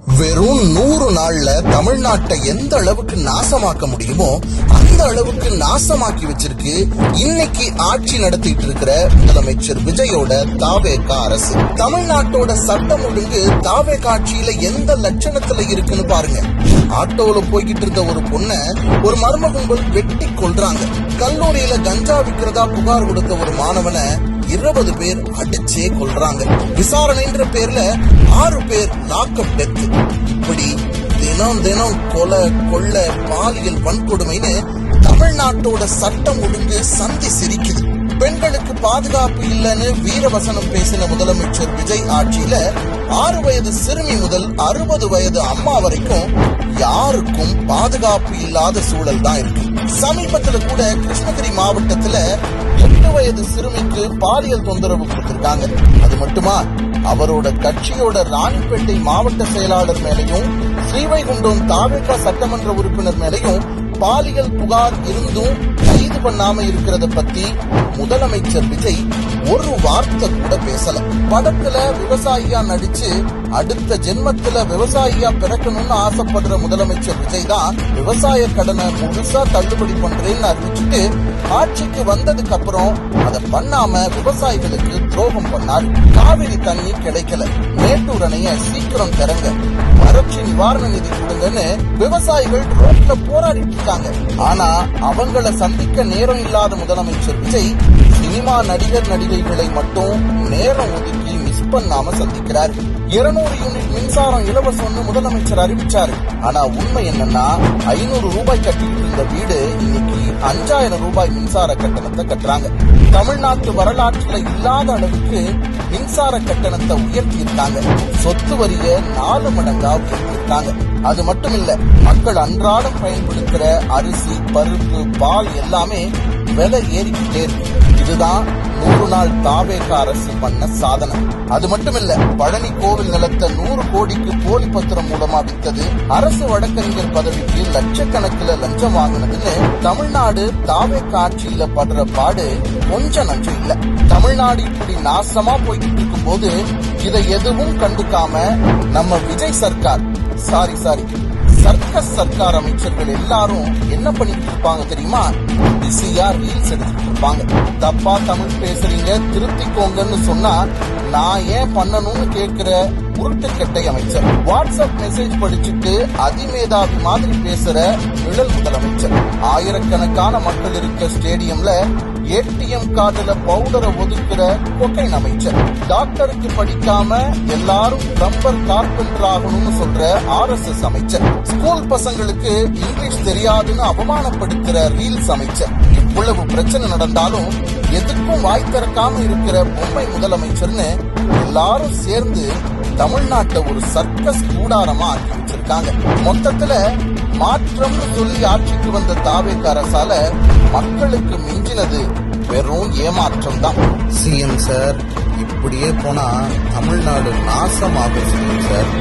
வெறும் 100 நாள்ல தமிழ்நாட்டை எந்த அளவுக்கு நாசமாக்க முடியுமோ அந்த அளவுக்கு நாசமாக்கி வச்சிருக்கு இன்னைக்கு ஆட்சி நடத்திட்டு இருக்கிற முதலமைச்சர் விஜயோட தாவேகா அரசு. தமிழ்நாட்டோட சட்டம் ஒழுங்கு தாவேகா ஆட்சியில எந்த லட்சணத்துல இருக்குன்னு பாருங்க. ஆட்டோல போய்கிட்டு இருந்த ஒரு பொண்ண ஒரு மர்ம கும்பல் வெட்டி கொல்றாங்க. கல்லூரியில கஞ்சா விற்கிறதா புகார் கொடுத்த ஒரு மாணவனை 20 பேர் அடிச்சே கொல்றாங்க. விசாரணைன்ற பேர்ல 6 பேர் லாக்அப் டெத். இப்படி தினம் தினம் கொலை கொள்ளை பாலியல் வன்கொடுமைன்னு தமிழ்நாட்டோட சட்டம் ஒழுங்கு சந்தி சிரிக்குது. பெண்களுக்கு பாதுகாப்பு இல்லைன்னு வீரவசனம் பேசின முதலமைச்சர் விஜய் ஆட்சியில 6 வயது சிறுமி முதல் 60 வயது அம்மா வரைக்கும் யாருக்கும் பாதுகாப்பு இல்லாத சூழல் தான் இருக்கு. சமீபத்துல கூட கிருஷ்ணகிரி மாவட்டத்துல 8 வயது சிறுமிக்கு பாலியல் தொந்தரவு கொடுத்திருக்காங்க. அது மட்டுமா, அவரோட கட்சியோட ராணிப்பேட்டை மாவட்ட செயலாளர் மேலையும் ஸ்ரீவைகுண்டம் தாவேகா சட்டமன்ற உறுப்பினர் மேலையும் பாலியல் புகார் இருந்தும் கைது பண்ணாம இருக்கிறத பத்தி முதலமைச்சர் விஜய் ஒரு வார்த்தை கூட பேசல. படத்துல விவசாயியா நடிச்சு அடுத்த ஜென்மத்துல விவசாயியா பிறக்கணும்னு ஆசைப்படுற முதலமைச்சர் விஜய் தான் விவசாய கடனை முழுசா தள்ளுபடி பண்றேன்னு அறிவிச்சுட்டு ஆட்சிக்கு வந்ததுக்கு அப்புறம் அதை பண்ணாம விவசாயிகளுக்கு துரோகம் பண்ணார். காவிரி தண்ணி கிடைக்கல, மேட்டூர் அணைய சீக்கிரம் திறங்க, வறட்சி நிவாரண நிதி கொடுங்கன்னு விவசாயிகள் ரோட்ல போராடிட்டு இருக்காங்க. ஆனா அவங்கள சந்திக்க நேரம் இல்லாத முதலமைச்சர் விஜய் சினிமா நடிகர் நடிகைகளை மட்டும் நேரம் ஒதுக்கி மிஸ் பண்ணாம சந்திக்கிறார். 200 யூனிட் மின்சாரம் இலவசம்னு முதலமைச்சர் அறிவிச்சாரு. ஆனா உண்மை என்னன்னா 500 ரூபாய் கட்டிட்டு இருந்த வீடு இன்னைக்கு 5000 ரூபாய் மின்சார கட்டணத்தை கட்டுறாங்க. தமிழ்நாட்டு வரலாற்றுல இல்லாத அளவுக்கு மின்சார கட்டணத்தை உயர்த்தி இருக்காங்க. சொத்து வரிய 4 மடங்கா உயர்த்திருக்காங்க. அது மட்டும் இல்ல, மக்கள் அன்றாடம் பயன்படுத்துற அரிசி பருப்பு பால் எல்லாமே விலை ஏறிக்கிட்டே இருக்கு. இதுதான் 100 நாள் தாவேகா அரசு பண்ண சாதனை. அது மட்டும் இல்ல, பழனி கோவில் நிலத்தை 100 கோடிக்கு போலி பத்திரம் மூலமா வித்தது, அரசு வழக்கறிஞர் பதவிக்கு லட்சக்கணக்கில் லஞ்சம் வாங்கினதுன்னு தமிழ்நாடு தாவேகா ஆட்சியில படுற பாடு கொஞ்சம் நஞ்சம் இல்ல. தமிழ்நாடு இப்படி நாசமா போய்கிட்டு இருக்கும் போது இதை எதுவும் கண்டுக்காம நம்ம விஜய் சர்க்கார் சர்க்கஸ் சர்க்கார் அமைச்சர்கள் எல்லாரும் என்ன பண்ணிட்டு இருப்பாங்க தெரியுமா? பிஸியா ரீல்ஸ் எடுத்துட்டு இருப்பாங்க. தப்பா தமிழ் பேசுறீங்க திருத்திக்கோங்கன்னு சொன்னா நான் ஏன் பண்ணணும்னு கேட்கிற உருட்டுக்கட்டை அமைச்சர், வாட்ஸ்அப் மெசேஜ் படிச்சுட்டு அதிமேதாவி மாதிரி பேசுற நிழல் முதலமைச்சர், ஆயிரக்கணக்கான மக்கள் இருக்க ஸ்டேடியம்ல ஏடிஎம் கார்டுல பவுடரை ஒதுக்குற கொக்கைன் அமைச்சர், டாக்டருக்கு படிக்காம எல்லாரும் பிளம்பர் கார்பெண்டர் ஆகணும்னு சொல்ற RSS அமைச்சர், ஸ்கூல் பசங்களுக்கு இங்கிலீஷ் தெரியாதுன்னு அவமானப்படுத்துற ரீல்ஸ் அமைச்சர். இவ்வளவு பிரச்சனை நடந்தாலும் எதுக்கும் வாய் திறக்காம இருக்கிற பொம்மை முதலமைச்சர்னு எல்லாரும் சேர்ந்து தமிழ்நாட்டை ஒரு சர்க்கஸ் கூடாரமா ஆக்கி வச்சிருக்காங்க. மொத்தத்துல மாற்றம்னு சொல்லி ஆட்சிக்கு வந்த தாவேகா அரசால மக்களுக்கு மிஞ்சினது வெறும் ஏமாற்றம் தான். சிஎம் சார், இப்படியே போனா தமிழ்நாடு நாசமாகும் சிஎம் சார்.